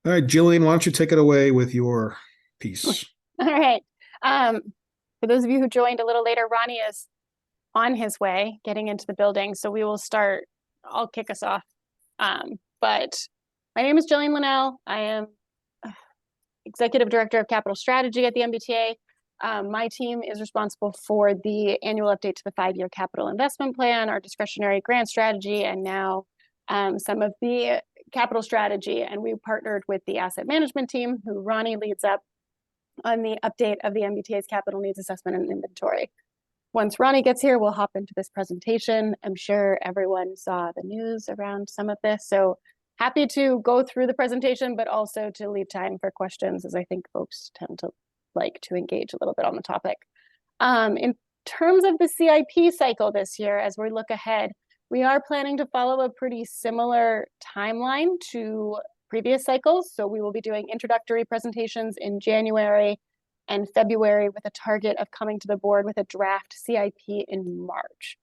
All right, Jillian, why don't you take it away with your piece? All right. Um, for those of you who joined a little later, Ronnie is on his way getting into the building. So we will start, I'll kick us off. But my name is Jillian Linnell. I am Executive Director of Capital Strategy at the MBTA. My team is responsible for the annual update to the 5-year capital investment plan, our discretionary grant strategy, and now some of the capital strategy. And we partnered with the asset management team, who Ronnie leads up, on the update of the MBTA's capital needs assessment and inventory. Once Ronnie gets here, we'll hop into this presentation. I'm sure everyone saw the news around some of this, so happy to go through the presentation, but also to leave time for questions, as I think folks tend to like to engage a little bit on the topic. In terms of the CIP cycle this year, as we look ahead, we are planning to follow a pretty similar timeline to previous cycles. So we will be doing introductory presentations in January and February with a target of coming to the board with a draft CIP in March.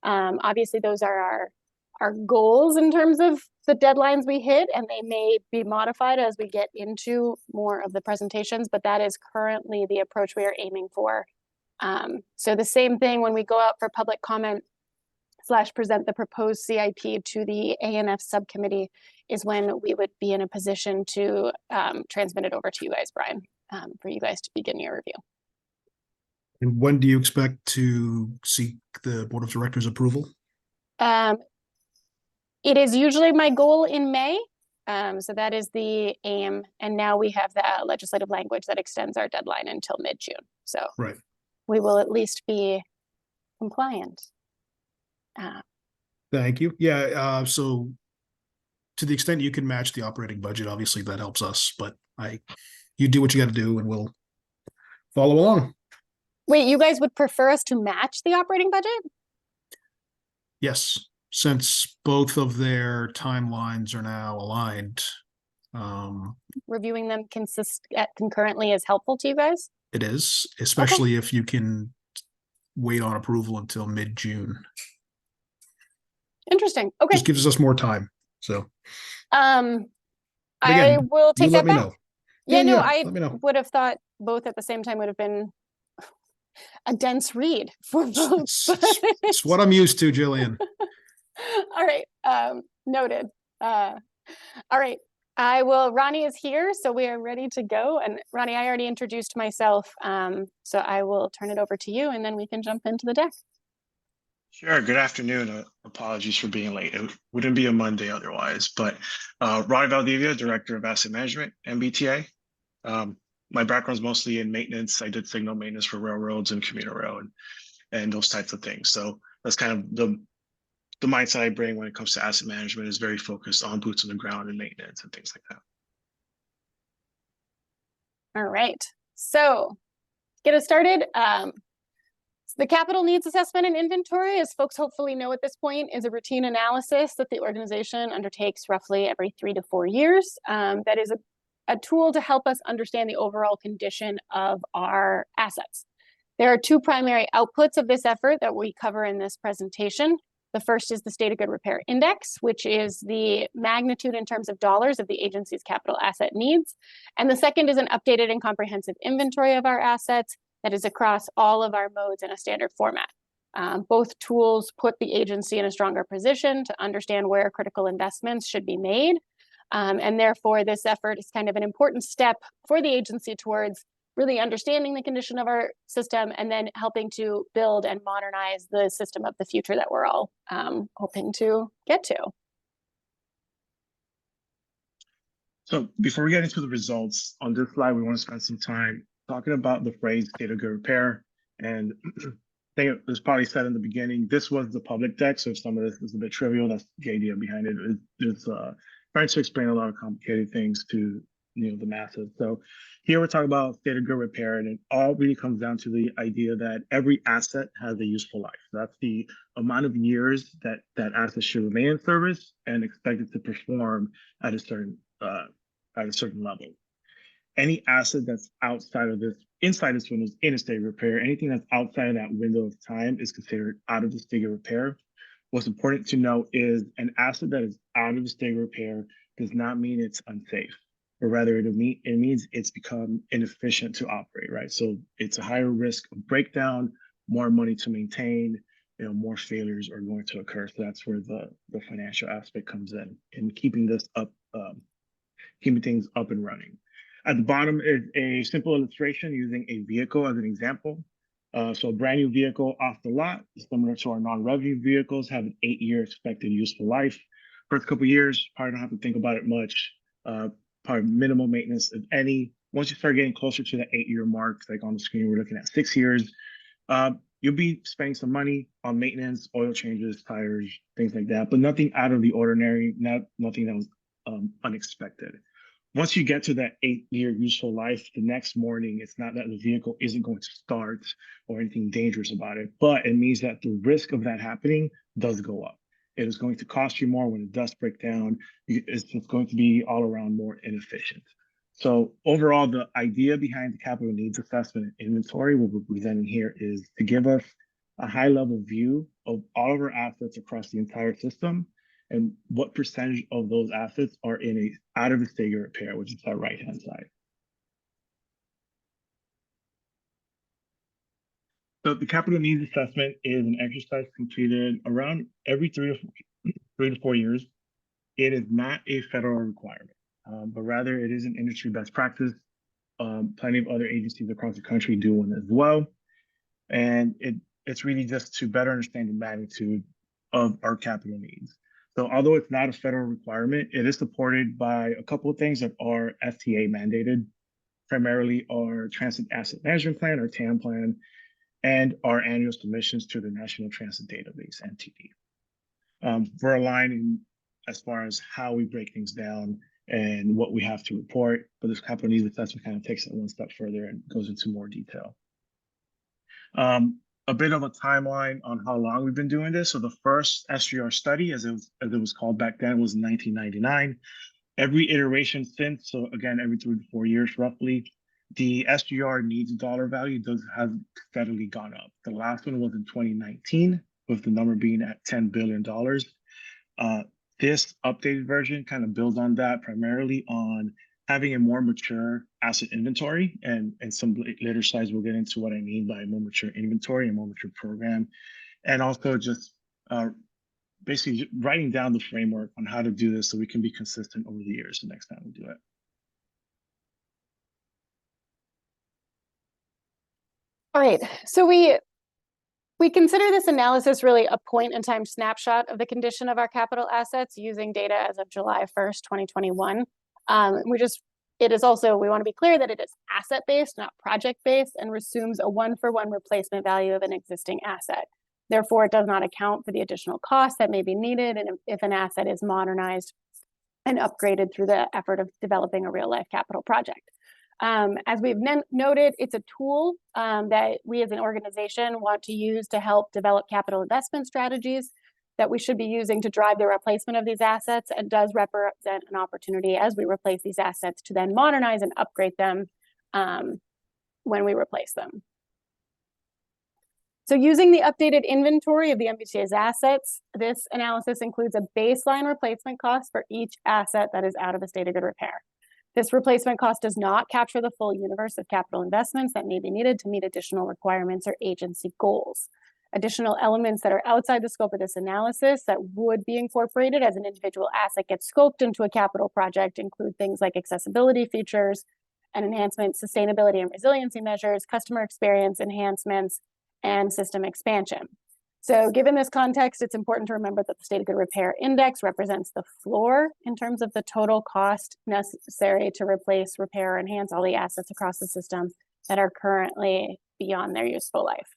Obviously, those are our goals in terms of the deadlines we hit, and they may be modified as we get into more of the presentations, but that is currently the approach we are aiming for. So the same thing when we go out for public comment / present the proposed CIP to the ANF subcommittee is when we would be in a position to transmit it over to you guys, Brian, for you guys to begin your review. And when do you expect to seek the board of directors approval? It is usually my goal in May. So that is the aim. And now we have the legislative language that extends our deadline until mid-June. So right. We will at least be compliant. Thank you. Yeah, so to the extent you can match the operating budget, obviously that helps us, but you do what you got to do and we'll follow along. Wait, you guys would prefer us to match the operating budget? Yes, since both of their timelines are now aligned. Reviewing them concurrently is helpful to you guys? It is, especially if you can wait on approval until mid-June. Interesting. Okay. Just gives us more time. So again, I will take that back. I would have thought both at the same time would have been a dense read for both. It's what I'm used to, Jillian. All right. Noted. All right. Ronnie is here, so we are ready to go. And Ronnie, I already introduced myself, so I will turn it over to you and then we can jump into the deck. Sure. Good afternoon. Apologies for being late. It wouldn't be a Monday otherwise, but Ronnie Valdivia, Director of Asset Management, MBTA. My background is mostly in maintenance. I did signal maintenance for railroads and commuter rail and those types of things. So that's kind of the mindset I bring when it comes to asset management, is very focused on boots on the ground and maintenance and things like that. All right. So get us started. The capital needs assessment and inventory, as folks hopefully know at this point, is a routine analysis that the organization undertakes roughly every 3 to 4 years. That is a tool to help us understand the overall condition of our assets. There are 2 primary outputs of this effort that we cover in this presentation. The first is the State of Good Repair Index, which is the magnitude in terms of dollars of the agency's capital asset needs. And the second is an updated and comprehensive inventory of our assets that is across all of our modes in a standard format. Both tools put the agency in a stronger position to understand where critical investments should be made. And therefore, this effort is kind of an important step for the agency towards really understanding the condition of our system and then helping to build and modernize the system of the future that we're all hoping to get to. So before we get into the results, on this slide, we want to spend some time talking about the phrase state of good repair. And I think it was probably said in the beginning, this was the public deck. So if some of this is a bit trivial, that's the idea behind it. It's trying to explain a lot of complicated things to the masses. So here we're talking about state of good repair, and it all really comes down to the idea that every asset has a useful life. That's the amount of years that that asset should remain in service and expected to perform at a certain level. Any asset that's outside of this, inside this window, is in a state of repair. Anything that's outside of that window of time is considered out of the state of repair. What's important to know is an asset that is out of the state of repair does not mean it's unsafe, but rather it means it's become inefficient to operate, right? So it's a higher risk of breakdown, more money to maintain, more failures are going to occur. So that's where the financial aspect comes in keeping this up, keeping things up and running. At the bottom is a simple illustration using a vehicle as an example. So a brand new vehicle off the lot, similar to our non-revenue vehicles, have an 8-year expected useful life. First couple of years, probably don't have to think about it much. Probably minimal maintenance, if any. Once you start getting closer to the 8-year mark, like on the screen, we're looking at 6 years. You'll be spending some money on maintenance, oil changes, tires, things like that, but nothing out of the ordinary, nothing that was unexpected. Once you get to that 8-year useful life, the next morning, it's not that the vehicle isn't going to start or anything dangerous about it, but it means that the risk of that happening does go up. It is going to cost you more when it does break down. It's going to be all around more inefficient. So overall, the idea behind the capital needs assessment and inventory, what we're presenting here, is to give us a high level view of all of our assets across the entire system and what percentage of those assets are in a out of the state of repair, which is our right-hand side. So the capital needs assessment is an exercise completed around every 3 to 4 years. It is not a federal requirement, but rather it is an industry best practice. Plenty of other agencies across the country do one as well. And it's really just to better understand the magnitude of our capital needs. So although it's not a federal requirement, it is supported by a couple of things that are FTA mandated, primarily our Transit Asset Management Plan, our TAM plan, and our annual submissions to the National Transit Database, NTD. We're aligned as far as how we break things down and what we have to report, but this capital needs assessment kind of takes it one step further and goes into more detail. A bit of a timeline on how long we've been doing this. So the first SGR study, as it was called back then, was in 1999. Every iteration since, so again, every 3 to 4 years roughly, the SGR needs dollar value has steadily gone up. The last one was in 2019, with the number being at $10 billion. This updated version kind of builds on that, primarily on having a more mature asset inventory, and some later slides we'll get into what I mean by more mature inventory and more mature program, and also just basically writing down the framework on how to do this so we can be consistent over the years the next time we do it. All right, so we consider this analysis really a point-in-time snapshot of the condition of our capital assets using data as of July 1st, 2021. It is also, we want to be clear that it is asset-based, not project-based, and assumes a one-for-one replacement value of an existing asset. Therefore, it does not account for the additional costs that may be needed and if an asset is modernized and upgraded through the effort of developing a real-life capital project. As we've noted, it's a tool that we as an organization want to use to help develop capital investment strategies that we should be using to drive the replacement of these assets, and does represent an opportunity as we replace these assets to then modernize and upgrade them when we replace them. So using the updated inventory of the MBTA's assets, this analysis includes a baseline replacement cost for each asset that is out of a state of good repair. This replacement cost does not capture the full universe of capital investments that may be needed to meet additional requirements or agency goals. Additional elements that are outside the scope of this analysis that would be incorporated as an individual asset gets scoped into a capital project include things like accessibility features and enhancement, sustainability and resiliency measures, customer experience enhancements, and system expansion. So given this context, it's important to remember that the State of Good Repair Index represents the floor in terms of the total cost necessary to replace, repair, or enhance all the assets across the system that are currently beyond their useful life.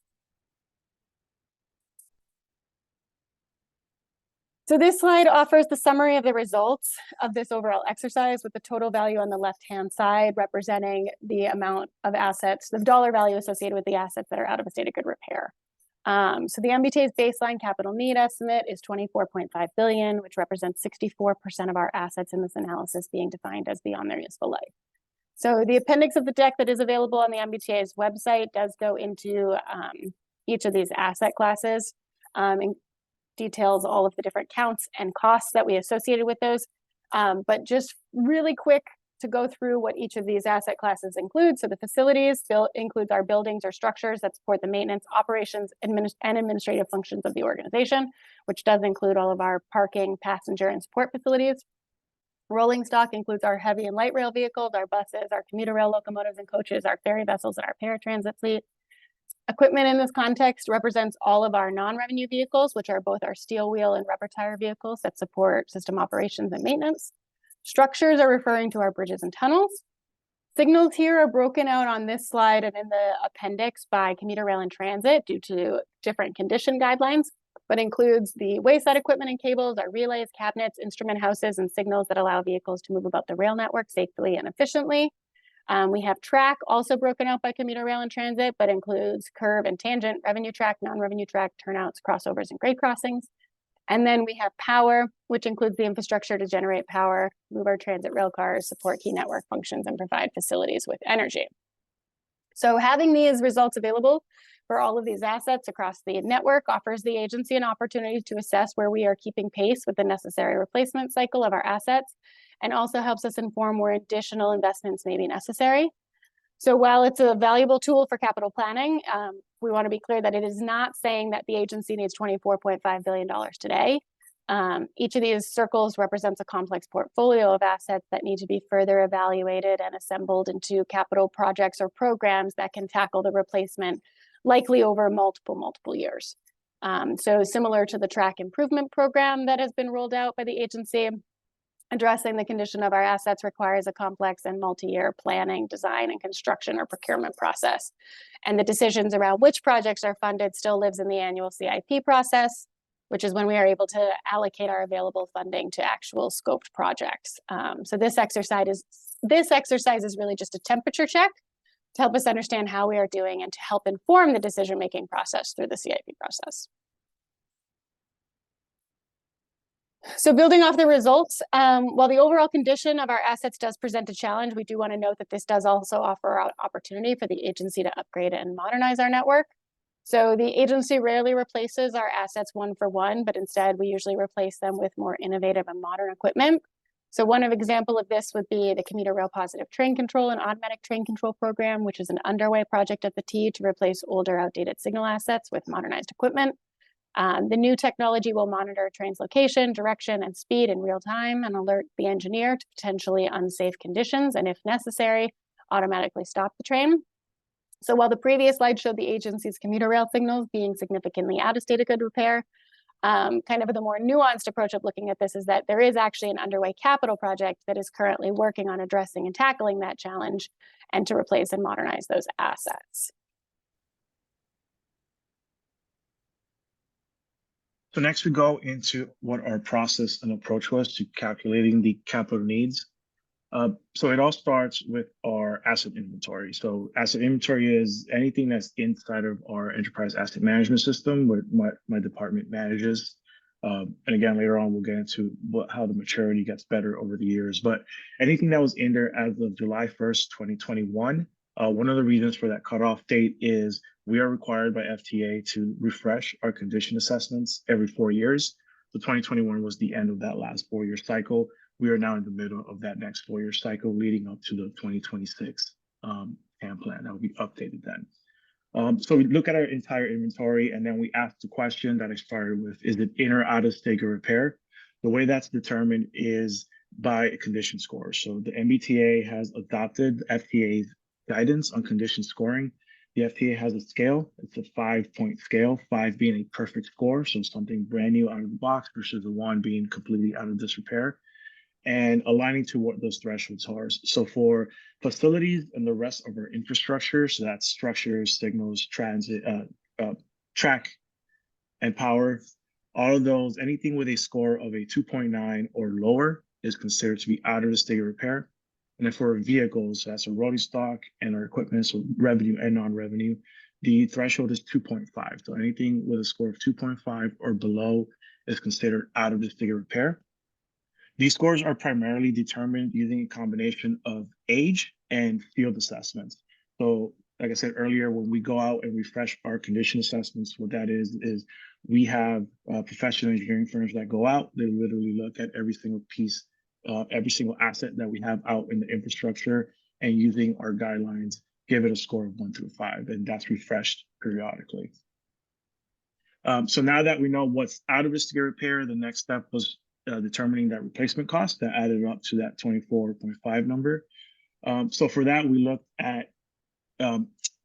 So this slide offers the summary of the results of this overall exercise, with the total value on the left-hand side representing the amount of assets, the dollar value associated with the assets that are out of a state of good repair. So the MBTA's baseline capital need estimate is $24.5 billion, which represents 64% of our assets in this analysis being defined as beyond their useful life. So the appendix of the deck that is available on the MBTA's website does go into each of these asset classes and details all of the different counts and costs that we associated with those. But just really quick to go through what each of these asset classes include. So the facilities includes our buildings or structures that support the maintenance, operations, and administrative functions of the organization, which does include all of our parking, passenger, and support facilities. Rolling stock includes our heavy and light rail vehicles, our buses, our commuter rail locomotives and coaches, our ferry vessels, and our paratransit fleet. Equipment in this context represents all of our non-revenue vehicles, which are both our steel wheel and rubber tire vehicles that support system operations and maintenance. Structures are referring to our bridges and tunnels. Signals here are broken out on this slide and in the appendix by commuter rail and transit due to different condition guidelines, but includes the wayside equipment and cables, our relays, cabinets, instrument houses, and signals that allow vehicles to move about the rail network safely and efficiently. We have track, also broken out by commuter rail and transit, but includes curve and tangent, revenue track, non-revenue track, turnouts, crossovers, and grade crossings. And then we have power, which includes the infrastructure to generate power, move our transit rail cars, support key network functions, and provide facilities with energy. So having these results available for all of these assets across the network offers the agency an opportunity to assess where we are keeping pace with the necessary replacement cycle of our assets, and also helps us inform where additional investments may be necessary. So while it's a valuable tool for capital planning, we want to be clear that it is not saying that the agency needs $24.5 billion today. Each of these circles represents a complex portfolio of assets that need to be further evaluated and assembled into capital projects or programs that can tackle the replacement, likely over multiple years. So similar to the track improvement program that has been rolled out by the agency, addressing the condition of our assets requires a complex and multi-year planning, design, and construction or procurement process. And the decisions around which projects are funded still lives in the annual CIP process, which is when we are able to allocate our available funding to actual scoped projects. So this exercise is really just a temperature check to help us understand how we are doing and to help inform the decision-making process through the CIP process. So building off the results, while the overall condition of our assets does present a challenge, we do want to note that this does also offer an opportunity for the agency to upgrade and modernize our network. So the agency rarely replaces our assets one for one, but instead we usually replace them with more innovative and modern equipment. So one example of this would be the commuter rail positive train control and automatic train control program, which is an underway project at the T to replace older outdated signal assets with modernized equipment. The new technology will monitor train's location, direction, and speed in real time and alert the engineer to potentially unsafe conditions, and if necessary, automatically stop the train. So while the previous slide showed the agency's commuter rail signals being significantly out of state of good repair, kind of the more nuanced approach of looking at this is that there is actually an underway capital project that is currently working on addressing and tackling that challenge and to replace and modernize those assets. So next we go into what our process and approach was to calculating the capital needs. So it all starts with our asset inventory. So asset inventory is anything that's inside of our enterprise asset management system, where my department manages. And again, later on, we'll get into how the maturity gets better over the years. But anything that was in there as of July 1st, 2021, one of the reasons for that cutoff date is we are required by FTA to refresh our condition assessments every 4 years. So 2021 was the end of that last 4-year cycle. We are now in the middle of that next 4-year cycle leading up to the 2026 TAM plan that will be updated then. So we look at our entire inventory and then we ask the question that I started with, is it in or out of state of repair? The way that's determined is by a condition score. So the MBTA has adopted FTA's guidance on condition scoring. The FTA has a scale. It's a 5-point scale, 5 being a perfect score, so something brand new out of the box versus the 1 being completely out of disrepair, and aligning to what those thresholds are. So for facilities and the rest of our infrastructure, so that's structures, signals, transit, track, and power, all of those, anything with a score of a 2.9 or lower is considered to be out of the state of repair. And then for vehicles, so that's a rolling stock and our equipment, so revenue and non-revenue, the threshold is 2.5. So anything with a score of 2.5 or below is considered out of the state of repair. These scores are primarily determined using a combination of age and field assessments. So like I said earlier, when we go out and refresh our condition assessments, what that is we have professional engineering firms that go out, they literally look at every single piece every single asset that we have out in the infrastructure, and using our guidelines, give it a score of 1 through 5, and that's refreshed periodically. So now that we know what's out of risk repair, the next step was determining that replacement cost that added up to that 24.5 number. So for that, we looked at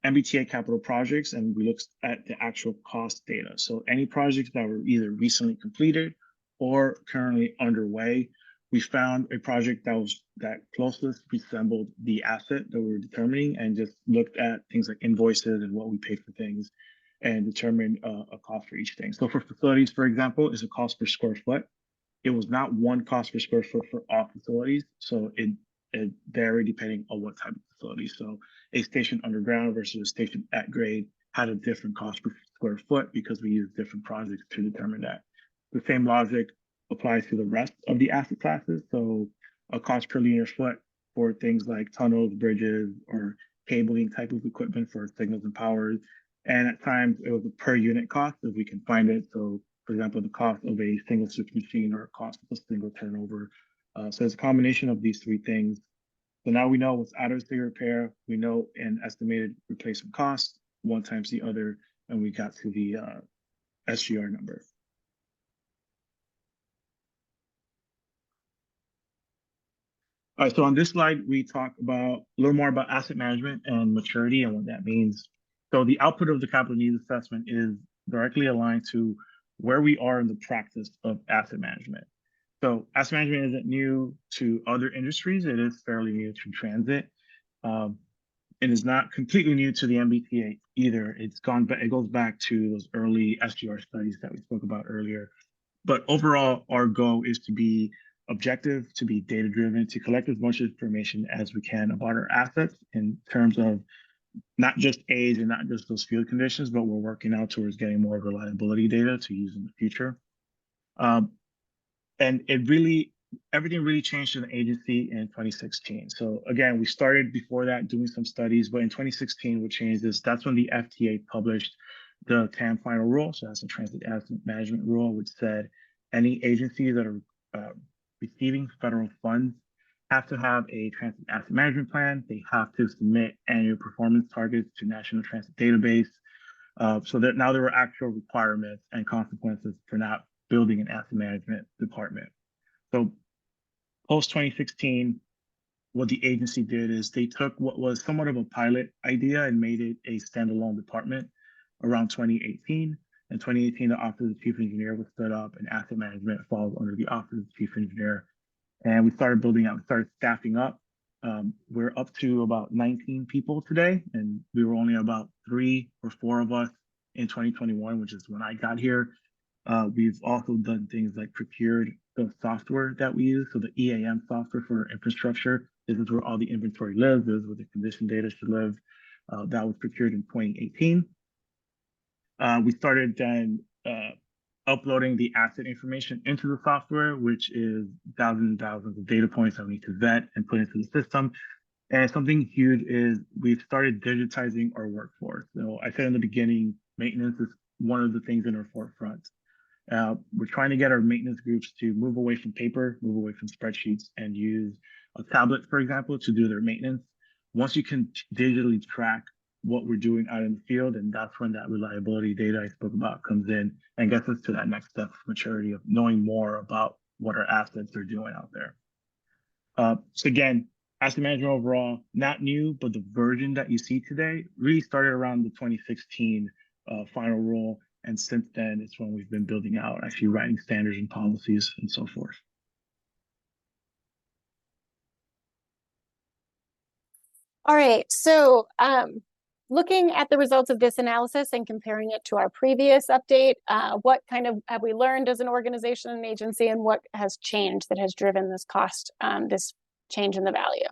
MBTA capital projects, and we looked at the actual cost data. So any projects that were either recently completed or currently underway, we found a project that closest resembled the asset that we were determining, and just looked at things like invoices and what we paid for things, and determined a cost for each thing. So for facilities, for example, is a cost per square foot. It was not one cost per square foot for all facilities, so it varied depending on what type of facility. So a station underground versus a station at grade had a different cost per square foot because we used different projects to determine that. The same logic applies to the rest of the asset classes. So a cost per linear foot for things like tunnels, bridges, or cabling type of equipment for signals and powers. And at times it was a per unit cost if we can find it. So for example, the cost of a single switch machine or a cost of a single turnover. So it's a combination of these three things. So now we know what's out of the repair. We know an estimated replacement cost, one times the other, and we got to the SGR number. All right, so on this slide, we talk about a little more about asset management and maturity and what that means. So the output of the capital needs assessment is directly aligned to where we are in the practice of asset management. So asset management isn't new to other industries. It is fairly new to transit. It is not completely new to the MBTA either. It goes back to those early SGR studies that we spoke about earlier. But overall, our goal is to be objective, to be data-driven, to collect as much information as we can about our assets in terms of not just age and not just those field conditions, but we're working out towards getting more reliability data to use in the future. And everything really changed in the agency in 2016. So again, we started before that doing some studies, but in 2016, what changed is that's when the FTA published the TAM final rule. So that's the Transit Asset Management Rule, which said any agencies that are receiving federal funds have to have a transit asset management plan. They have to submit annual performance targets to National Transit Database. So that now there were actual requirements and consequences for not building an asset management department. So post 2016, what the agency did is they took what was somewhat of a pilot idea and made it a standalone department around 2018. In 2018, the Office of the Chief Engineer was set up, and asset management falls under the Office of the Chief Engineer. And we started building out, we started staffing up. We're up to about 19 people today, and we were only about 3 or 4 of us in 2021, which is when I got here. We've also done things like procured the software that we use. So the EAM software for infrastructure, this is where all the inventory lives, this is where the condition data should live. That was procured in 2018. We started then uploading the asset information into the software, which is thousands and thousands of data points that we need to vet and put into the system. And something huge is we've started digitizing our workforce. So I said in the beginning, maintenance is one of the things in our forefront. We're trying to get our maintenance groups to move away from paper, move away from spreadsheets, and use a tablet, for example, to do their maintenance. Once you can digitally track what we're doing out in the field, and that's when that reliability data I spoke about comes in and gets us to that next step of maturity of knowing more about what our assets are doing out there. So again, asset management overall, not new, but the version that you see today really started around the 2016 final rule. And since then, it's when we've been building out, actually writing standards and policies and so forth. All right, so looking at the results of this analysis and comparing it to our previous update, what kind of have we learned as an organization and agency, and what has changed that has driven this cost, this change in the value?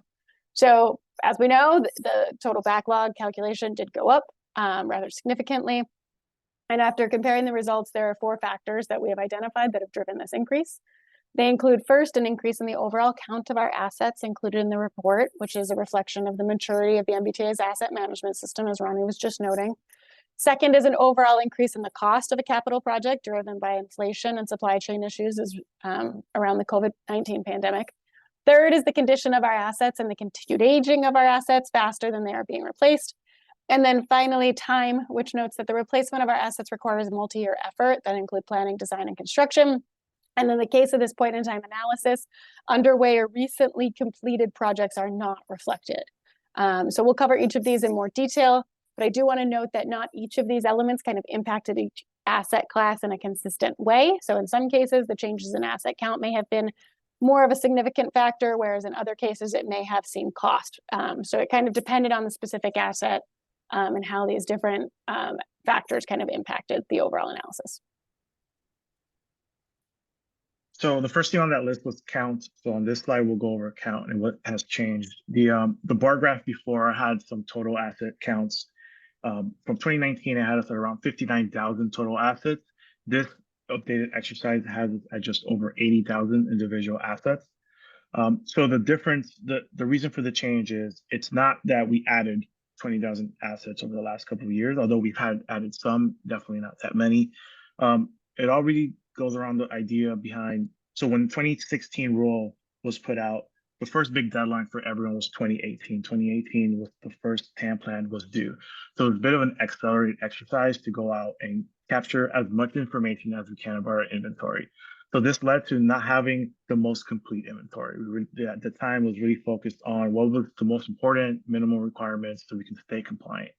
So as we know, the total backlog calculation did go up rather significantly. And after comparing the results, there are 4 factors that we have identified that have driven this increase. They include, first, an increase in the overall count of our assets included in the report, which is a reflection of the maturity of the MBTA's asset management system, as Ronnie was just noting. Second is an overall increase in the cost of a capital project driven by inflation and supply chain issues around the COVID-19 pandemic. Third is the condition of our assets and the continued aging of our assets faster than they are being replaced. And then finally, time, which notes that the replacement of our assets requires a multi-year effort that include planning, design, and construction. And in the case of this point in time analysis, underway or recently completed projects are not reflected. So we'll cover each of these in more detail, but I do want to note that not each of these elements kind of impacted each asset class in a consistent way. So in some cases, the changes in asset count may have been more of a significant factor, whereas in other cases, it may have seen cost. So it kind of depended on the specific asset and how these different factors kind of impacted the overall analysis. So the first thing on that list was count. So on this slide, we'll go over count and what has changed. The bar graph before had some total asset counts. From 2019, it had us at around 59,000 total assets. This updated exercise has us at just over 80,000 individual assets. So the difference, the reason for the change is it's not that we added 20,000 assets over the last couple of years, although we've added some, definitely not that many. It all really goes around the idea behind, so when 2016 rule was put out, the first big deadline for everyone was 2018. 2018 was the first TAM plan was due. So it's a bit of an accelerated exercise to go out and capture as much information as we can about our inventory. So this led to not having the most complete inventory. At the time was really focused on what was the most important minimum requirements so we can stay compliant.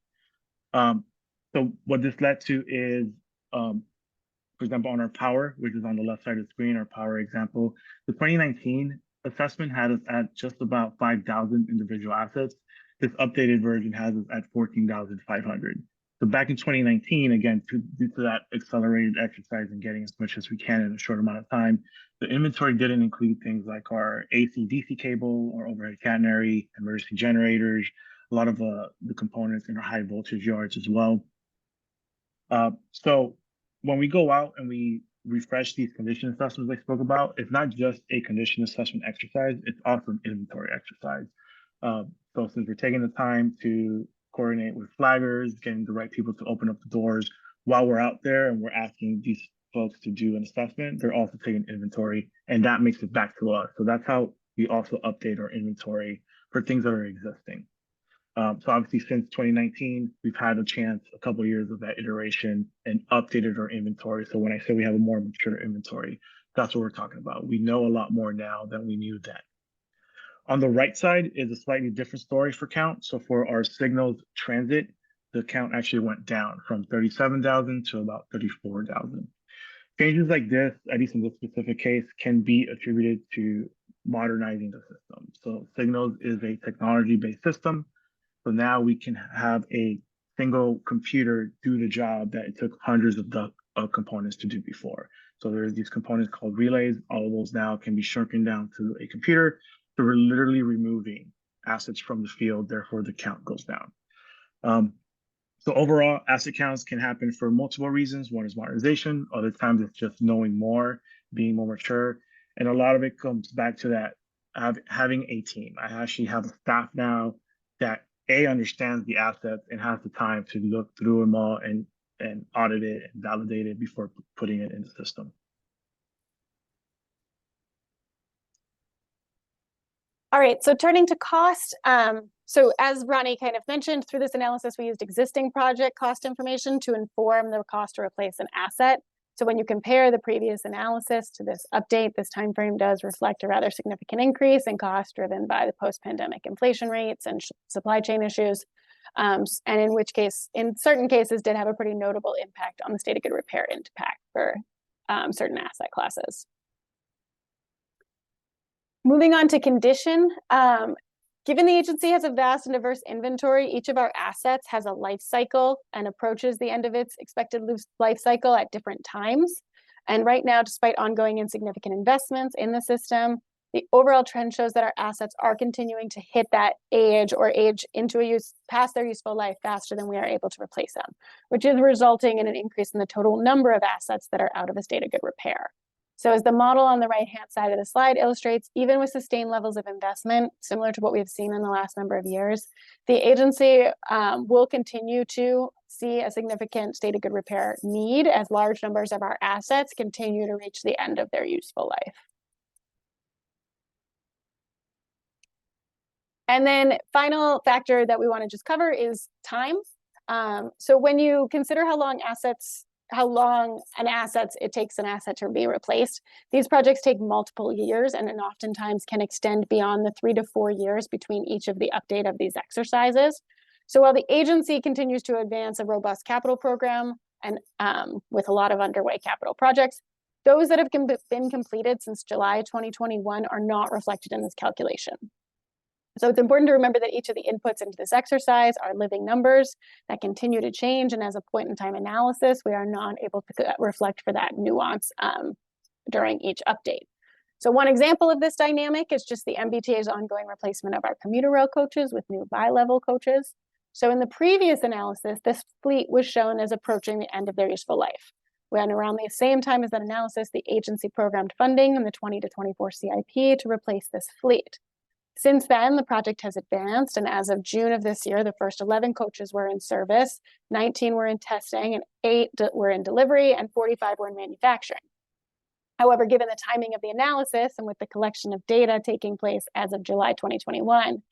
So what this led to is, for example, on our power, which is on the left side of the screen, our power example, the 2019 assessment had us at just about 5,000 individual assets. This updated version has us at 14,500. So back in 2019, again, due to that accelerated exercise and getting as much as we can in a short amount of time, the inventory didn't include things like our AC/DC cable, or overhead catenary, emergency generators, a lot of the components in our high voltage yards as well. So when we go out and we refresh these condition assessments I spoke about, it's not just a condition assessment exercise, it's also an inventory exercise. So since we're taking the time to coordinate with flaggers, getting the right people to open up the doors while we're out there and we're asking these folks to do an assessment, they're also taking inventory and that makes it back to us. So that's how we also update our inventory for things that are existing. So obviously since 2019, we've had a chance, a couple of years of that iteration and updated our inventory. So when I say we have a more mature inventory, that's what we're talking about. We know a lot more now than we knew then. On the right side is a slightly different story for count. So for our signals transit, the count actually went down from 37,000 to about 34,000. Changes like this, at least in this specific case, can be attributed to modernizing the system. So signals is a technology-based system. So now we can have a single computer do the job that it took hundreds of components to do before. So there's these components called relays. All of those now can be shrunken down to a computer. So we're literally removing assets from the field, therefore the count goes down. So overall, asset counts can happen for multiple reasons. One is modernization, other times it's just knowing more, being more mature. And a lot of it comes back to that, having a team. I actually have a staff now that understands the assets and has the time to look through them all and audit it and validate it before putting it in the system. All right, so turning to cost. So as Ronnie kind of mentioned, through this analysis, we used existing project cost information to inform the cost to replace an asset. So when you compare the previous analysis to this update, this timeframe does reflect a rather significant increase in cost driven by the post-pandemic inflation rates and supply chain issues, and in which case, in certain cases, did have a pretty notable impact on the state of good repair impact for certain asset classes. Moving on to condition, given the agency has a vast and diverse inventory, each of our assets has a life cycle and approaches the end of its expected life cycle at different times. And right now, despite ongoing and significant investments in the system, the overall trend shows that our assets are continuing to hit that age or age into a use past their useful life faster than we are able to replace them, which is resulting in an increase in the total number of assets that are out of a state of good repair. So as the model on the right-hand side of the slide illustrates, even with sustained levels of investment, similar to what we've seen in the last number of years, the agency will continue to see a significant state of good repair need as large numbers of our assets continue to reach the end of their useful life. And then final factor that we want to just cover is time. So when you consider how long it takes an asset to be replaced, these projects take multiple years and oftentimes can extend beyond the 3 to 4 years between each of the update of these exercises. So while the agency continues to advance a robust capital program and with a lot of underway capital projects, those that have been completed since July 2021 are not reflected in this calculation. So it's important to remember that each of the inputs into this exercise are living numbers that continue to change. And as a point in time analysis, we are not able to reflect for that nuance during each update. So one example of this dynamic is just the MBTA's ongoing replacement of our commuter rail coaches with new bi-level coaches. So in the previous analysis, this fleet was shown as approaching the end of their useful life. When around the same time as that analysis, the agency programmed funding in the 20 to 24 CIP to replace this fleet. Since then, the project has advanced, and as of June of this year, the first 11 coaches were in service, 19 were in testing, and 8 were in delivery, and 45 were in manufacturing. However, given the timing of the analysis and with the collection of data taking place as of July 2021,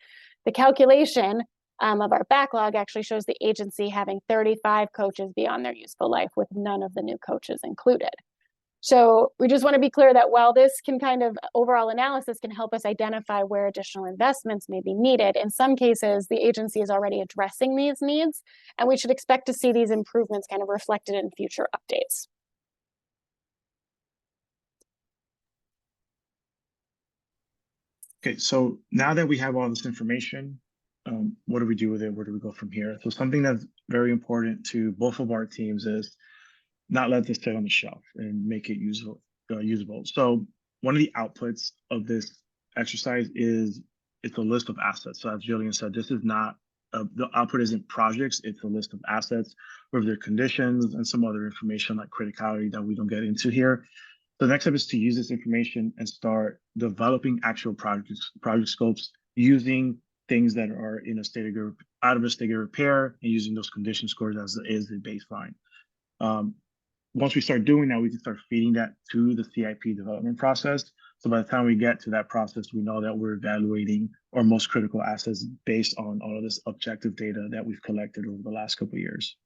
the calculation of our backlog actually shows the agency having 35 coaches beyond their useful life, with none of the new coaches included. So we just want to be clear that while this can kind of overall analysis can help us identify where additional investments may be needed, in some cases, the agency is already addressing these needs, and we should expect to see these improvements kind of reflected in future updates. Okay, so now that we have all this information, what do we do with it? Where do we go from here? So something that's very important to both of our teams is not let this sit on the shelf and make it usable. So one of the outputs of this exercise is it's a list of assets. So as Jillian said, this is not the output isn't projects, it's a list of assets with their conditions and some other information like criticality that we don't get into here. The next step is to use this information and start developing actual project scopes using things that are in a state of out of a state of repair and using those condition scores as the baseline. Once we start doing that, we can start feeding that to the CIP development process. So by the time we get to that process, we know that we're evaluating our most critical assets based on all of this objective data that we've collected over the last couple of years.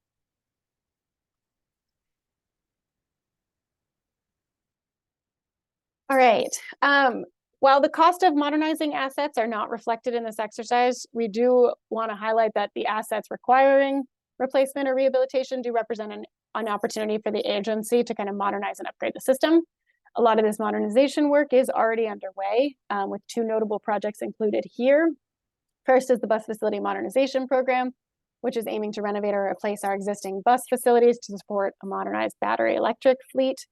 All right. While the cost of modernizing assets are not reflected in this exercise, we do want to highlight that the assets requiring replacement or rehabilitation do represent an opportunity for the agency to kind of modernize and upgrade the system. A lot of this modernization work is already underway, with 2 notable projects included here. First is the Bus Facility Modernization Program, which is aiming to renovate or replace our existing bus facilities to support a modernized battery electric fleet.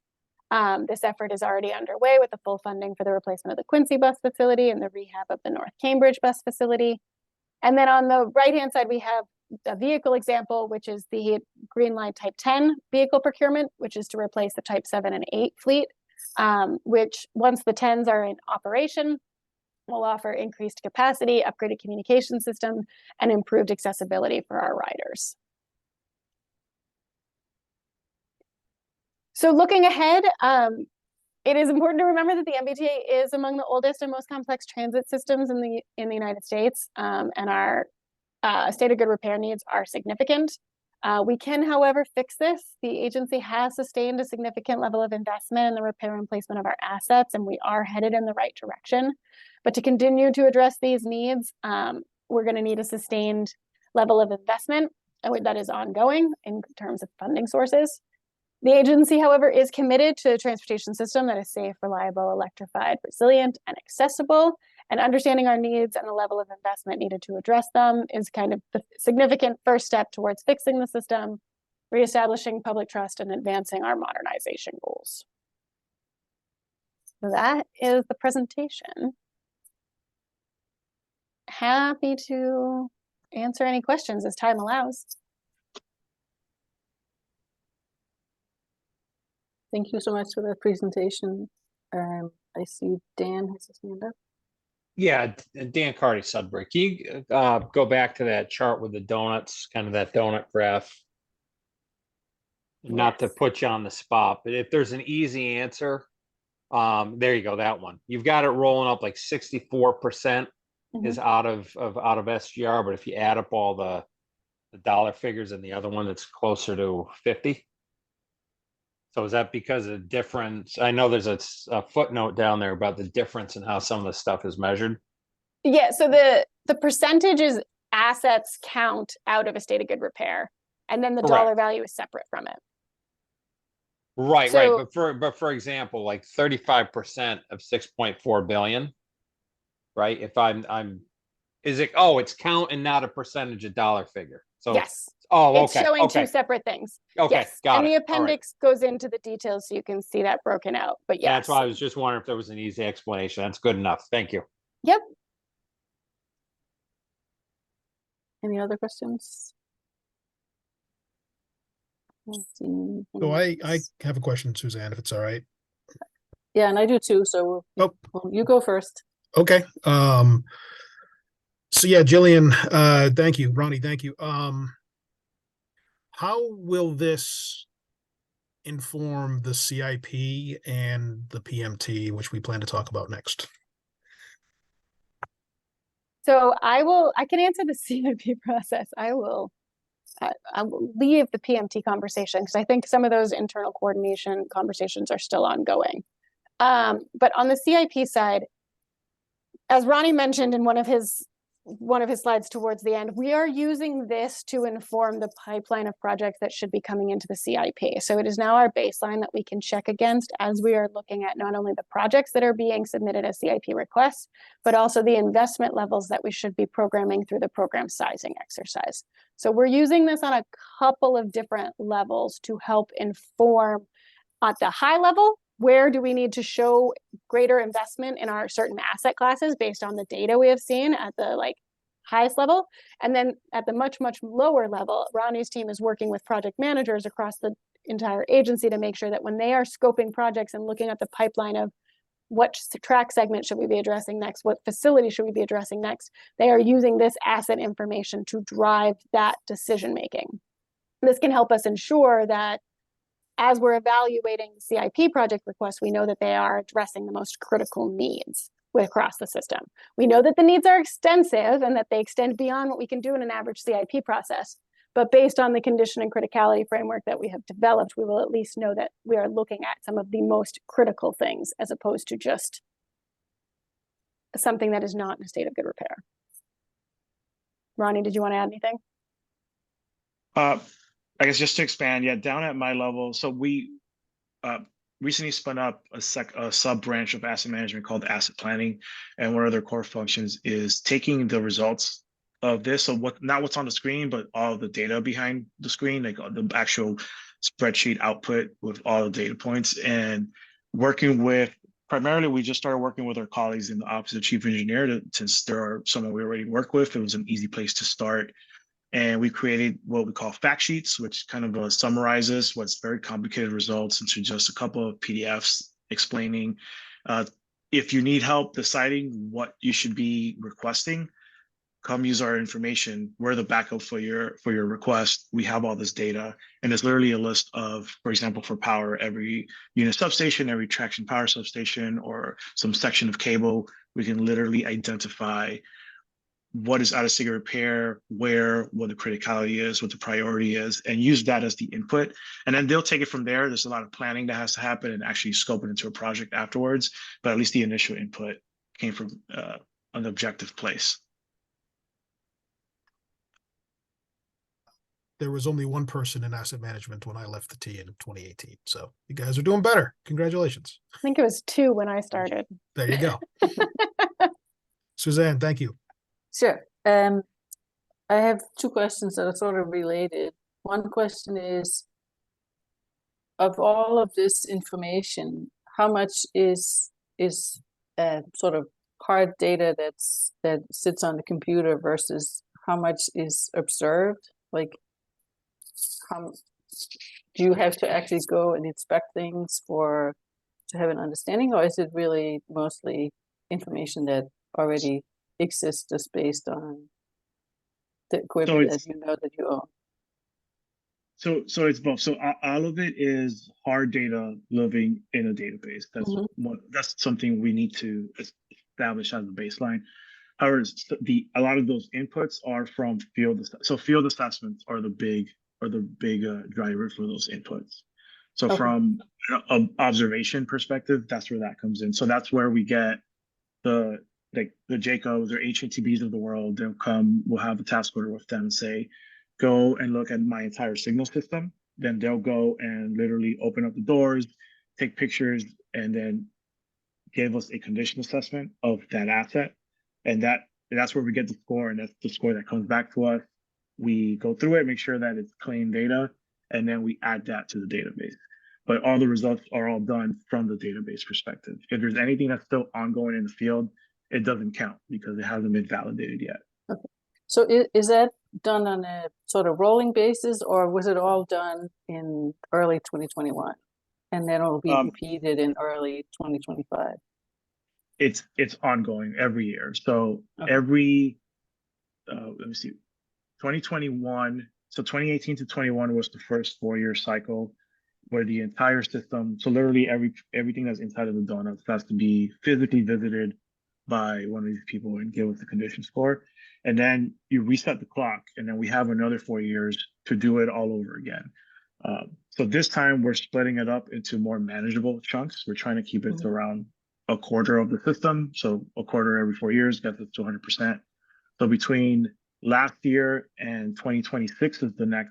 This effort is already underway with the full funding for the replacement of the Quincy bus facility and the rehab of the North Cambridge bus facility. And then on the right-hand side, we have a vehicle example, which is the Green Line Type 10 vehicle procurement, which is to replace the Type 7 and 8 fleet, which once the 10s are in operation, will offer increased capacity, upgraded communication system, and improved accessibility for our riders. So looking ahead, it is important to remember that the MBTA is among the oldest and most complex transit systems in the United States, and our state of good repair needs are significant. We can, however, fix this. The agency has sustained a significant level of investment in the repair and placement of our assets, and we are headed in the right direction. But to continue to address these needs, we're going to need a sustained level of investment that is ongoing in terms of funding sources. The agency, however, is committed to a transportation system that is safe, reliable, electrified, resilient, and accessible. And understanding our needs and the level of investment needed to address them is kind of the significant first step towards fixing the system, reestablishing public trust, and advancing our modernization goals. So that is the presentation. Happy to answer any questions as time allows. Thank you so much for the presentation. I see Dan has his hand up. Yeah, Dan Carty, Sudbury. Can you go back to that chart with the donuts, kind of that donut graph? Not to put you on the spot, but if there's an easy answer, there you go, that one. You've got it rolling up like 64% is out of SGR, but if you add up all the dollar figures and the other one, it's closer to 50. So is that because of the difference? I know there's a footnote down there about the difference in how some of the stuff is measured. Yeah, so the percentage is assets count out of a state of good repair, and then the dollar Correct. value is separate from it. Right, So- right. But for example, like 35% of 6.4 billion, right? If it's count and not a percentage of dollar figure. So Yes, oh, it's okay, showing okay, two separate things. okay, Yes, got and it. the All right. appendix goes into the details so you can see that broken out. But yes, That's why I was just wondering if there was an easy explanation. That's good enough. Thank you. Yep. Any other questions? Don't see anything So I else. have a question, Suzanne, if it's all right. Yeah, and I do too, so Oh, well, you go first. okay. So yeah, Jillian, thank you. Ronnie, thank you. How will this inform the CIP and the PMT, which we plan to talk about next? So I can answer the CIP process. I will leave the PMT conversation because I think some of those internal coordination conversations are still ongoing. But on the CIP side, as Ronnie mentioned in one of his slides towards the end, we are using this to inform the pipeline of projects that should be coming into the CIP. So it is now our baseline that we can check against as we are looking at not only the projects that are being submitted as CIP requests, but also the investment levels that we should be programming through the program sizing exercise. So we're using this on a couple of different levels to help inform at the high level, where do we need to show greater investment in our certain asset classes based on the data we have seen at the highest level? And then at the much, much lower level, Ronnie's team is working with project managers across the entire agency to make sure that when they are scoping projects and looking at the pipeline of what track segment should we be addressing next, what facility should we be addressing next, they are using this asset information to drive that decision making. This can help us ensure that as we're evaluating the CIP project requests, we know that they are addressing the most critical needs across the system. We know that the needs are extensive and that they extend beyond what we can do in an average CIP process. But based on the condition and criticality framework that we have developed, we will at least know that we are looking at some of the most critical things as opposed to just something that is not in a state of good repair. Ronnie, did you want to add anything? I guess just to expand, yeah, down at my level. So we recently spun up a sub branch of asset management called asset planning. And one of their core functions is taking the results of this. So not what's on the screen, but all the data behind the screen, like the actual spreadsheet output with all the data points, and working with, primarily, we just started working with our colleagues in the Office of Chief Engineer since there are someone we already work with. It was an easy place to start. And we created what we call fact sheets, which kind of summarizes what's very complicated results into just a couple of PDFs explaining. If you need help deciding what you should be requesting, come use our information. We're the backup for your request. We have all this data, and it's literally a list of, for example, for power, every unit substation, every traction power substation, or some section of cable. We can literally identify what is out of state repair, what the criticality is, what the priority is, and use that as the input. And then they'll take it from there. There's a lot of planning that has to happen and actually scope it into a project afterwards. But at least the initial input came from an objective place. There was only one person in asset management when I left the T in 2018. So you guys are doing better. Congratulations. I think it was 2 when I started. There you go. Suzanne, thank you. Sure. I have 2 questions that are sort of related. One question is, of all of this information, how much is sort of hard data that sits on the computer versus how much is observed? Like, how do you have to actually go and inspect things to have an understanding, or is it really mostly information that already exists just based on the equipment that you know that you own? So it's both. So all of it is hard data living in a database. That's something we need to establish as a baseline. a lot of those inputs are from so field assessments are the big driver for those inputs. So Okay. from an observation perspective, that's where that comes in. So that's where we get the the Jacobs or HATBs of the world. They'll come, we'll have a task order with them and say, go and look at my entire signal system. Then they'll go and literally open up the doors, take pictures, and then give us a condition assessment of that asset. And that's where we get the score, and that's the score that comes back to us. We go through it, make sure that it's clean data, and then we add that to the database. But all the results are all done from the database perspective. If there's anything that's still ongoing in the field, it doesn't count because it hasn't been validated yet. Okay. So is that done on a sort of rolling basis, or was it all done in early 2021? And then it'll be repeated in early 2025? It's ongoing every year. So Okay. every, let me see, 2021, so 2018 to 21 was the first 4-year cycle where the entire system, so literally everything that's inside of the donuts has to be physically visited by one of these people and give us the condition score. And then you reset the clock, and then we have another 4 years to do it all over again. So this time we're splitting it up into more manageable chunks. We're trying to keep it to around a quarter of the system. So a quarter every 4 years gets us to 100%. So between last year and 2026 is the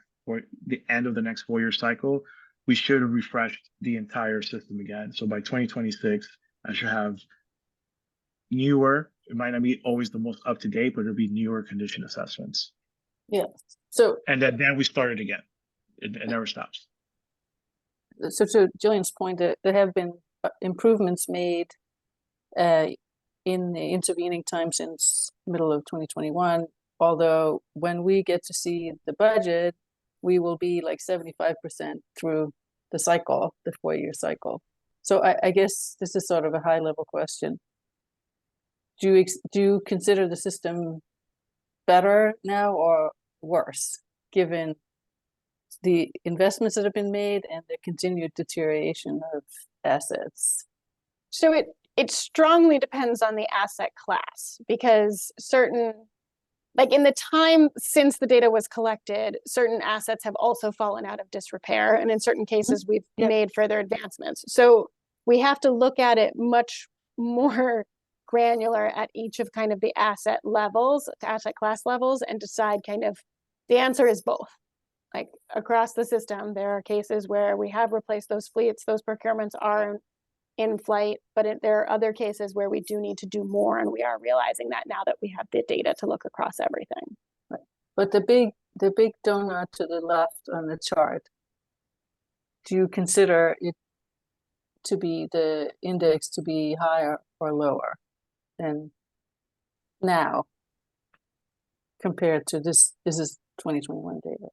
end of the next 4-year cycle. We should have refreshed the entire system again. So by 2026, I should have newer, it might not be always the most up to date, but it'll be newer condition assessments. Yeah. So And then we start it again. It never stops. so to Jillian's point, there have been improvements made in the intervening time since middle of 2021. Although when we get to see the budget, we will be like 75% through the cycle, the 4-year cycle. So I guess this is sort of a high level question. Do you consider the system better now or worse, given the investments that have been made and the continued deterioration of assets? So it strongly depends on the asset class, because like in the time since the data was collected, certain assets have also fallen out of disrepair. And in certain cases, we've made further advancements. So we have to look at it much more granular at each of kind of the asset levels, the asset class levels, and decide kind of the answer is both. Like across the system, there are cases where we have replaced those fleets, those procurements are in flight, but there are other cases where we do need to do more, and we are realizing that now that we have the data to look across everything. Right. But the big donut to the left on the chart, do you consider it to be the index to be higher or lower than now compared to this? This is 2021 data.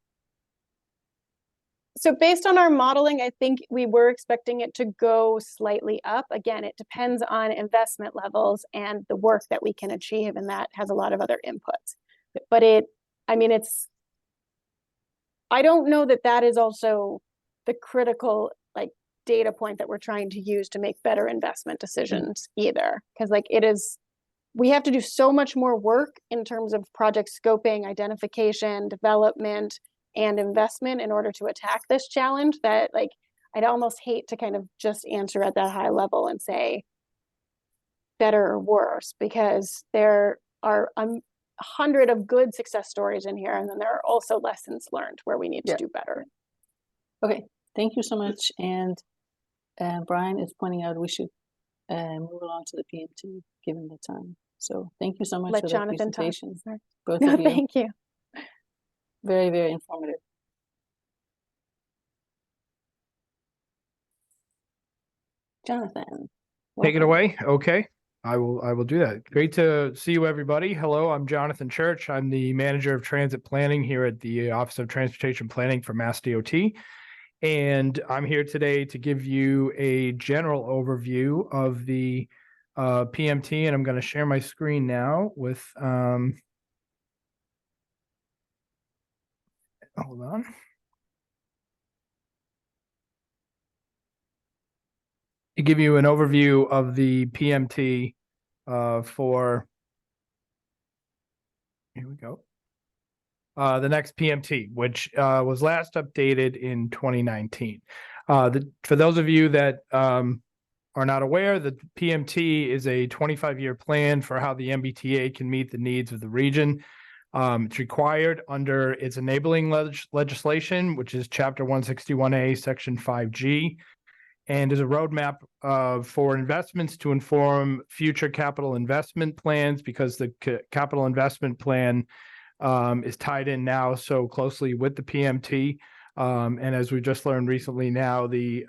So based on our modeling, I think we were expecting it to go slightly up. Again, it depends on investment levels and the work that we can achieve, and that has a lot of other inputs. But I don't know that that is also the critical like data point that we're trying to use to make better investment decisions either. Because like we have to do so much more work in terms of project scoping, identification, development, and investment in order to attack this challenge that like I'd almost hate to kind of just answer at that high level and say better or worse, because there are 100 of good success stories in here, and then there are also lessons learned where we need to do better. Okay, thank you so much. And Brian is pointing out we should move along to the PMT given the time. So thank you so much for that presentation. Both of you. Thank you. Very, very informative. Jonathan, take it away. Okay, I will do that. Great to see you, everybody. Hello, I'm Jonathan Church. I'm the manager of transit planning here at the Office of Transportation Planning for Mass DOT. And I'm here today to give you a general overview of the PMT, and I'm going to share my screen now with hold on. To give you an overview of the PMT for Here we go. The next PMT, which was last updated in 2019. For those of you that are not aware, the PMT is a 25-year plan for how the MBTA can meet the needs of the region. It's required under its enabling legislation, which is Chapter 161A, Section 5G, and is a roadmap for investments to inform future capital investment plans, because the capital investment plan is tied in now so closely with the PMT. And as we just learned recently now, the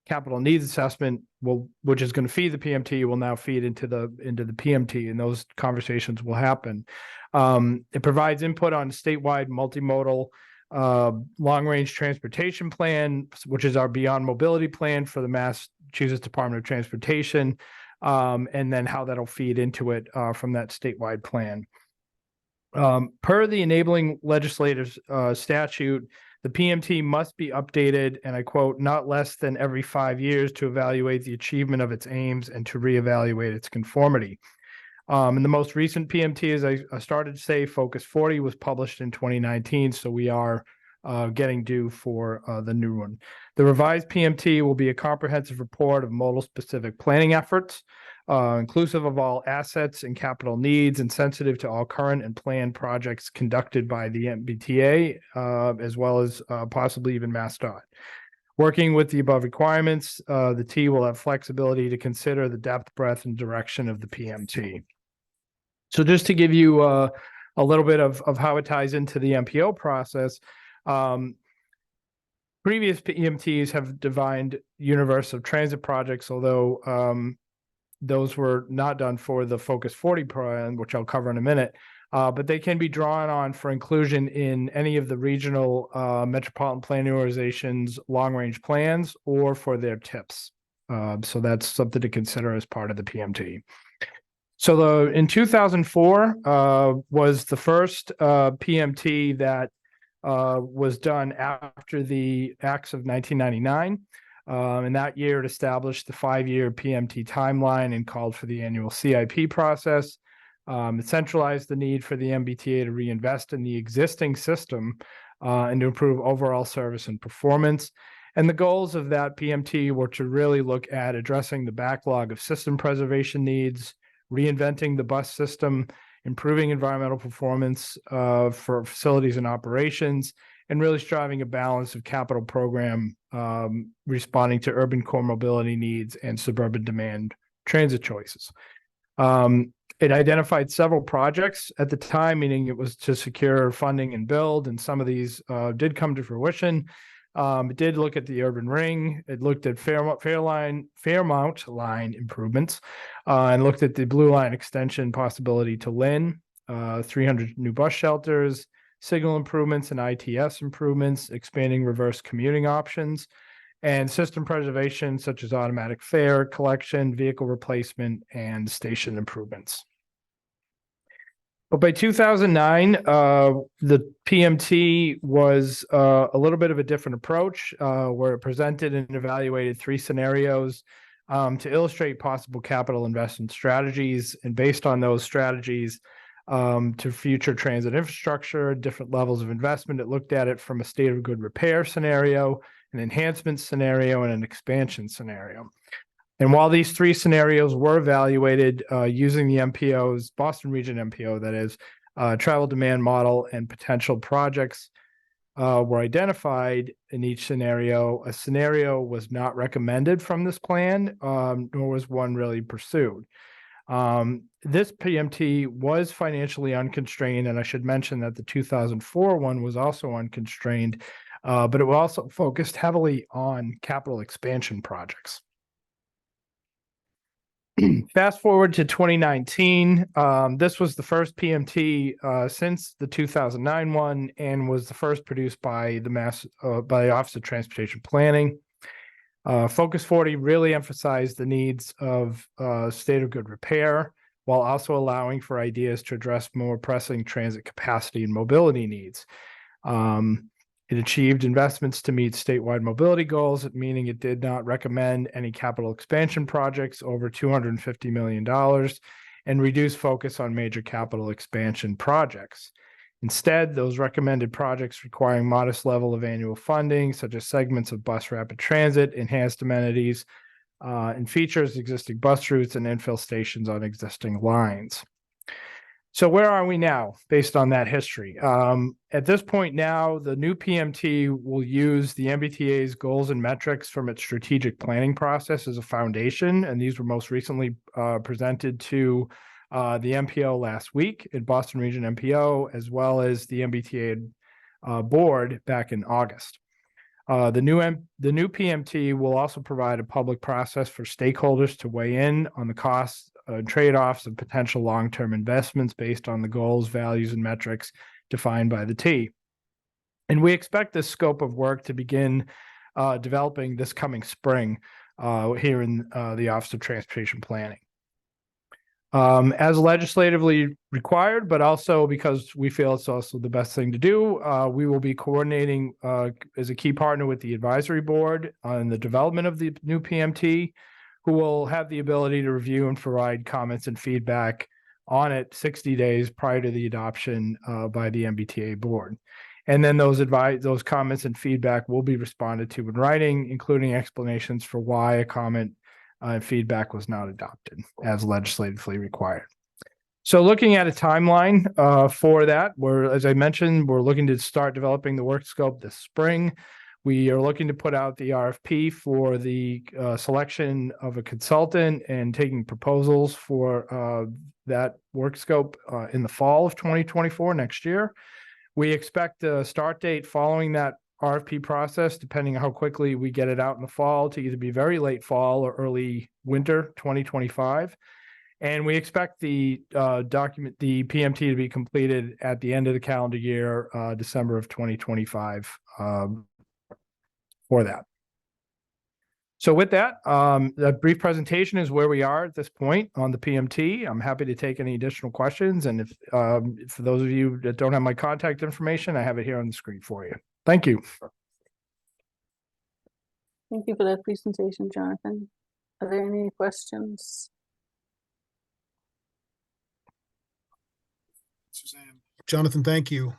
capital needs assessment which is going to feed the PMT, will now feed into the PMT, and those conversations will happen. It provides input on statewide multimodal long-range transportation plan, which is our Beyond Mobility plan for the Massachusetts Department of Transportation, and then how that'll feed into it from that statewide plan. Per the enabling legislators statute, the PMT must be updated, and I quote, not less than every 5 years to evaluate the achievement of its aims and to reevaluate its conformity. And the most recent PMT, as I started to say, Focus 40, was published in 2019, so we are getting due for the new one. The revised PMT will be a comprehensive report of modal-specific planning efforts, inclusive of all assets and capital needs, and sensitive to all current and planned projects conducted by the MBTA, as well as possibly even MassDOT. Working with the above requirements, the T will have flexibility to consider the depth, breadth, and direction of the PMT. So just to give you a little bit of how it ties into the MPO process, previous PMTs have defined universe of transit projects, although those were not done for the Focus 40 plan, which I'll cover in a minute, but they can be drawn on for inclusion in any of the regional metropolitan planning organizations' long-range plans or for their TIPs. So that's something to consider as part of the PMT. So in 2004 was the first PMT that was done after the acts of 1999. And that year it established the 5-year PMT timeline and called for the annual CIP process. It centralized the need for the MBTA to reinvest in the existing system and to improve overall service and performance. And the goals of that PMT were to really look at addressing the backlog of system preservation needs, reinventing the bus system, improving environmental performance for facilities and operations, and really striving a balance of capital program responding to urban core mobility needs and suburban demand transit choices. It identified several projects at the time, meaning it was to secure funding and build, and some of these did come to fruition. It did look at the urban ring. It looked at Fairmount line improvements, and looked at the Blue Line extension possibility to Lynn, 300 new bus shelters, signal improvements and ITS improvements, expanding reverse commuting options, and system preservation such as automatic fare collection, vehicle replacement, and station improvements. But by 2009, the PMT was a little bit of a different approach, where it presented and evaluated 3 scenarios to illustrate possible capital investment strategies, and based on those strategies, to future transit infrastructure, different levels of investment. It looked at it from a state of good repair scenario, an enhancement scenario, and an expansion scenario. And while these 3 scenarios were evaluated using the MPO's, Boston Region MPO, that is, travel demand model, and potential projects were identified in each scenario, a scenario was not recommended from this plan, nor was one really pursued. This PMT was financially unconstrained, and I should mention that the 2004 one was also unconstrained, but it was also focused heavily on capital expansion projects. Fast forward to 2019, this was the first PMT since the 2009 one, and was the first produced by the Office of Transportation Planning. Focus 40 really emphasized the needs of state of good repair, while also allowing for ideas to address more pressing transit capacity and mobility needs. It achieved investments to meet statewide mobility goals, meaning it did not recommend any capital expansion projects over $250 million. and reduce focus on major capital expansion projects. Instead, those recommended projects requiring modest level of annual funding, such as segments of bus rapid transit, enhanced amenities, and features existing bus routes and infill stations on existing lines. So where are we now based on that history? At this point now, the new PMT will use the MBTA's goals and metrics from its strategic planning process as a foundation. And these were most recently presented to the MPO last week at Boston Region MPO, as well as the MBTA board back in August. The new PMT will also provide a public process for stakeholders to weigh in on the costs and trade-offs of potential long-term investments based on the goals, values, and metrics defined by the T. And we expect this scope of work to begin developing this coming spring here in the Office of Transportation Planning. As legislatively required, but also because we feel it's also the best thing to do, we will be coordinating as a key partner with the advisory board on the development of the new PMT, who will have the ability to review and provide comments and feedback on it 60 days prior to the adoption by the MBTA board. And then those comments and feedback will be responded to in writing, including explanations for why a comment and feedback was not adopted as legislatively required. So looking at a timeline for that, as I mentioned, we're looking to start developing the work scope this spring. We are looking to put out the RFP for the selection of a consultant and taking proposals for that work scope in the fall of 2024, next year. We expect a start date following that RFP process, depending on how quickly we get it out in the fall, to either be very late fall or early winter 2025. And we expect the PMT to be completed at the end of the calendar year, December of 2025 for that. So with that, that brief presentation is where we are at this point on the PMT. I'm happy to take any additional questions. And if for those of you that don't have my contact information, I have it here on the screen for you. Thank you. Thank you for that presentation, Jonathan. Are there any questions? Suzanne. Jonathan, thank you.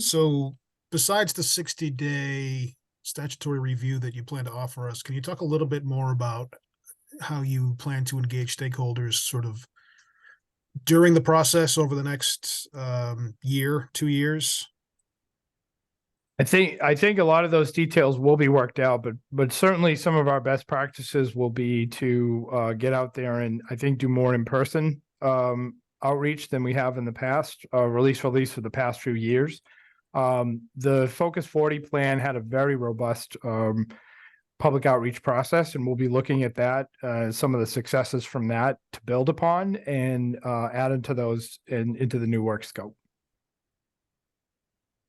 So besides the 60-day statutory review that you plan to offer us, can you talk a little bit more about how you plan to engage stakeholders sort of during the process over the next year, 2 years? I think a lot of those details will be worked out, but certainly some of our best practices will be to get out there and I think do more in-person outreach than we have in the past, release for the past few years. The Focus 40 plan had a very robust public outreach process, and we'll be looking at that, some of the successes from that to build upon and add into those into the new work scope.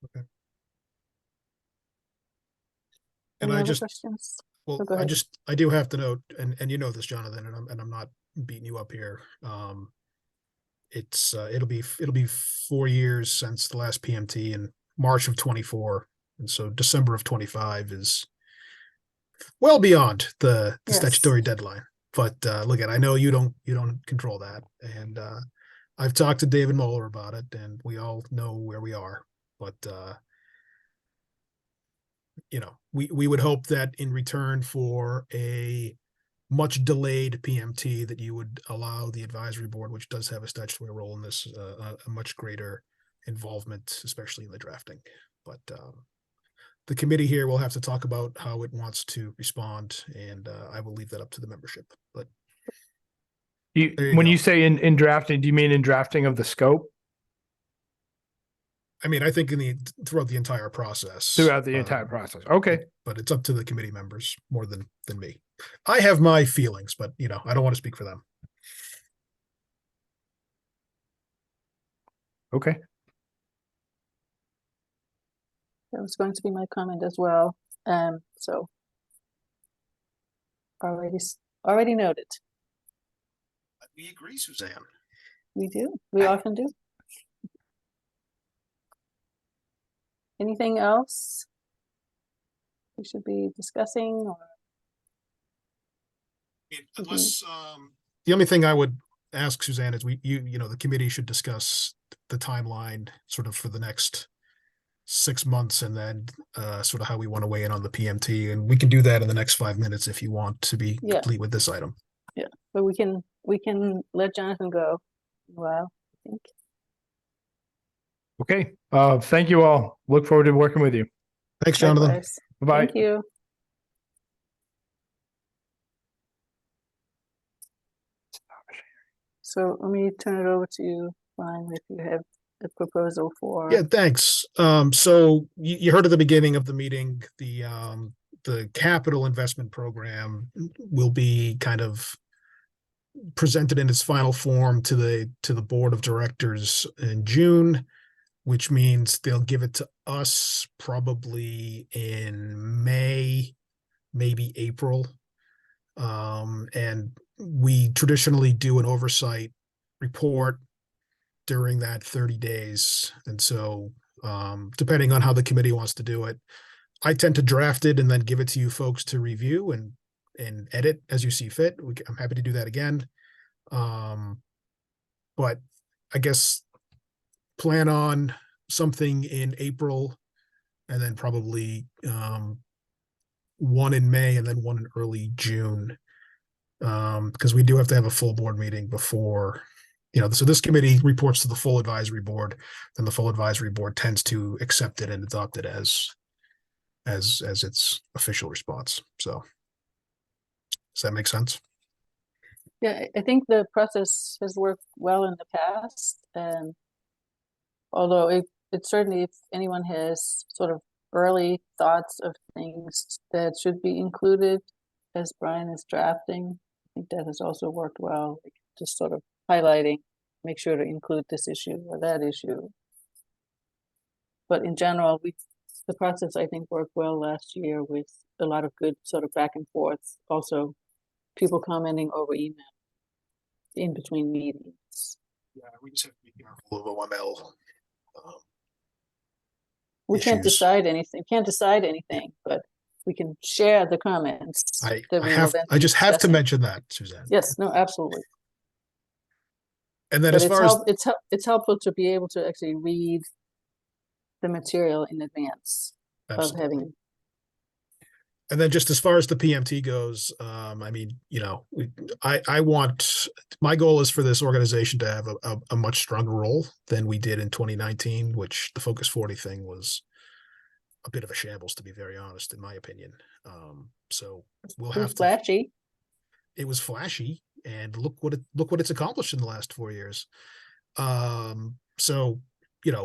Okay. Any And other questions? well, go ahead. I do have to note, and you know this, Jonathan, and I'm not beating you up here. It'll be 4 years since the last PMT in March of 24, and so December of 25 is well beyond the Yes. statutory deadline. But look, I know you don't control that, and I've talked to David Moeller about it, and we all know where we are. But you know, we would hope that in return for a much delayed PMT, that you would allow the advisory board, which does have a statutory role in this, a much greater involvement, especially in the drafting. But the committee here will have to talk about how it wants to respond, and I will leave that up to the membership. But when you say in drafting, do you mean in drafting of the scope? I mean, I think throughout the entire process. Throughout the entire process. Okay. But it's up to the committee members more than me. I have my feelings, but you know, I don't want to speak for them. Okay. That was going to be my comment as well. So already noted. We agree, Suzanne. We do. We often do. Anything else we should be discussing? Or Unless the only thing I would ask Suzanne is the committee should discuss the timeline sort of for the next 6 months, and then sort of how we want to weigh in on the PMT, and we can do that in the next 5 minutes if you want to be Yeah. complete with this item. Yeah, but we can let Jonathan go. Wow, I think. Okay, thank you all. Look forward to working with you. Thanks, Jonathan. Likewise. Bye-bye. Thank you. So let me turn it over to you, Brian, if you have a proposal for. Yeah, thanks. So you heard at the beginning of the meeting, the capital investment program will be kind of presented in its final form to the board of directors in June, which means they'll give it to us probably in May, maybe April. And we traditionally do an oversight report during that 30 days. And so, depending on how the committee wants to do it, I tend to draft it and then give it to you folks to review and edit as you see fit. I'm happy to do that again. But I guess plan on something in April, and then probably one in May, and then one in early June. Because we do have to have a full board meeting before, so this committee reports to the full advisory board, then the full advisory board tends to accept it and adopt it as its official response. So does that make sense? Yeah, I think the process has worked well in the past. Although it certainly, if anyone has sort of early thoughts of things that should be included as Brian is drafting, I think that has also worked well. Like just sort of highlighting, make sure to include this issue or that issue. But in general, the process I think worked well last year with a lot of good sort of back and forth. Also, people commenting over email in between meetings. Yeah, we just have to be careful of OML. We can't issues. decide anything. Can't decide anything, but we can share the comments. I I just have to mention that, Suzanne. Yes, no, absolutely. And then But as far as it's helpful to be able to actually read the material in advance of having. And then just as far as the PMT goes, I mean, I want, my goal is for this organization to have a much stronger role than we did in 2019, which the Focus 40 thing was a bit of a shambles, to be very honest, in my opinion. So we'll have to. Flashy. It was flashy, and look what it's accomplished in the last 4 years. So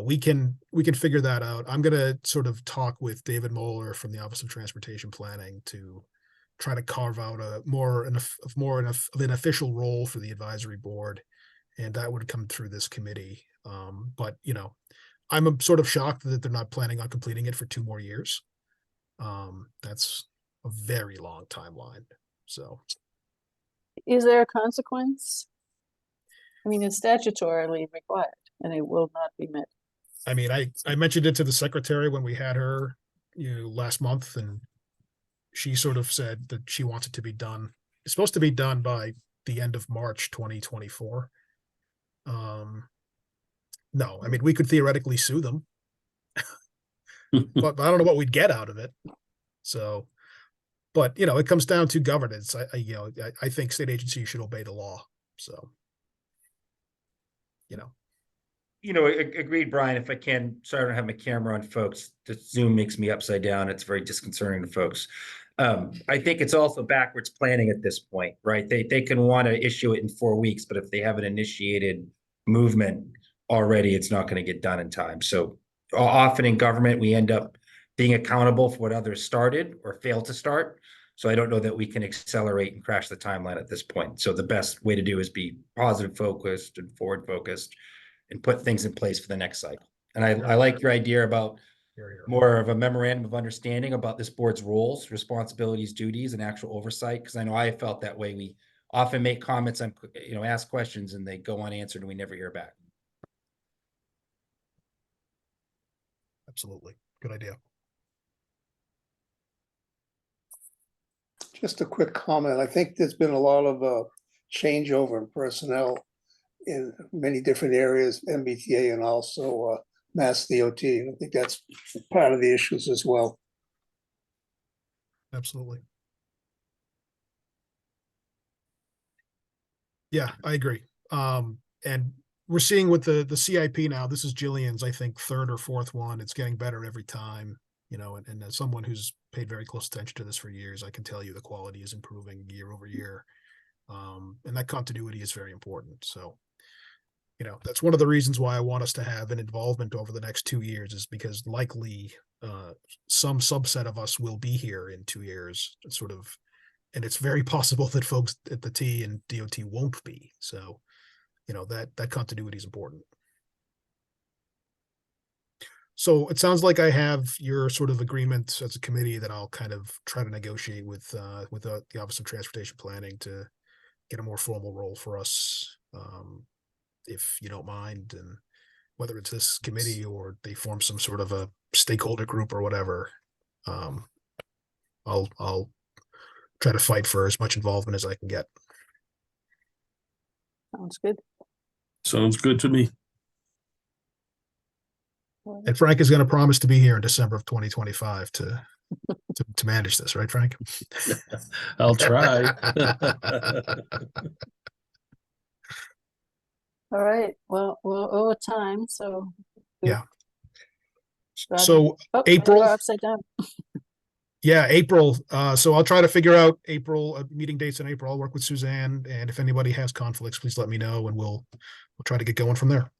we can figure that out. I'm going to sort of talk with David Moeller from the Office of Transportation Planning to try to carve out more of an official role for the advisory board, and that would come through this committee. But I'm sort of shocked that they're not planning on completing it for 2 more years. That's a very long timeline. So, is there a consequence? I mean, it's statutorily required, and it will not be met. I mean, I mentioned it to the secretary when we had her, last month, and she sort of said that she wants it to be done. It's supposed to be done by the end of March 2024. No, I mean, we could theoretically sue them, but I don't know what we'd get out of it. So, but it comes down to governance. I think state agencies should obey the law. So, agreed, Brian. If I can, sorry I don't have my camera on, folks. The Zoom makes me upside down. It's very disconcerting to folks. I think it's also backwards planning at this point, right? They can want to issue it in 4 weeks, but if they haven't initiated movement already, it's not going to get done in time. So often in government, we end up being accountable for what others started or failed to start. So I don't know that we can accelerate and crash the timeline at this point. So the best way to do is be positive focused and forward focused and put things in place for the next cycle. And I like your idea about more of a memorandum of understanding about this board's roles, responsibilities, duties, and actual oversight. Because I know I felt that way. We often make comments on, ask questions and they go unanswered and we never hear back. absolutely. Good idea. Just a quick comment. I think there's been a lot of changeover in personnel in many different areas, MBTA and also Mass DOT. And I think that's part of the issues as well. Absolutely. Yeah, I agree. And we're seeing with the CIP now, this is Jillian's, I think, third or fourth one. It's getting better every time, you know, and as someone who's paid very close attention to this for years, I can tell you the quality is improving year over year. And that continuity is very important. So, you know, that's one of the reasons why I want us to have an involvement over the next 2 years, is because likely some subset of us will be here in 2 years, sort of, and it's very possible that folks at the T and DOT won't be. So, you know, that continuity is important. So it sounds like I have your sort of agreement as a committee that I'll kind of try to negotiate with the Office of Transportation Planning to get a more formal role for us, if you don't mind, and whether it's this committee or they form some sort of a stakeholder group or whatever. I'll try to fight for as much involvement as I can get. Sounds good. Sounds good to me. And Frank is going to promise to be here in December of 2025 to manage this, right, Frank? I'll try. All right. Well, we're over time, so. Yeah. Got it. So Oh, April- we're upside down. Yeah, April. So I'll try to figure out April meeting dates in April. I'll work with Suzanne, and if anybody has conflicts, please let me know, and we'll try to get going from there.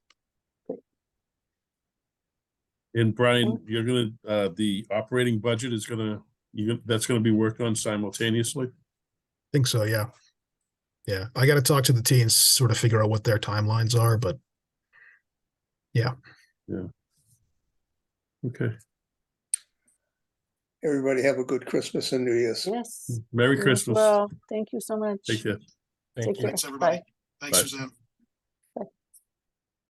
And Brian, you're gonna, the operating budget is that's gonna be worked on simultaneously? Think so, yeah. Yeah, I got to talk to the T and sort of figure out what their timelines are, but yeah. Yeah. Okay. Everybody have a good Christmas and New Year's. Yes. Merry You as Christmas. well. Thank you so much. Take care. Take care. Thanks, everybody. Bye. Thanks, Bye. Suzanne.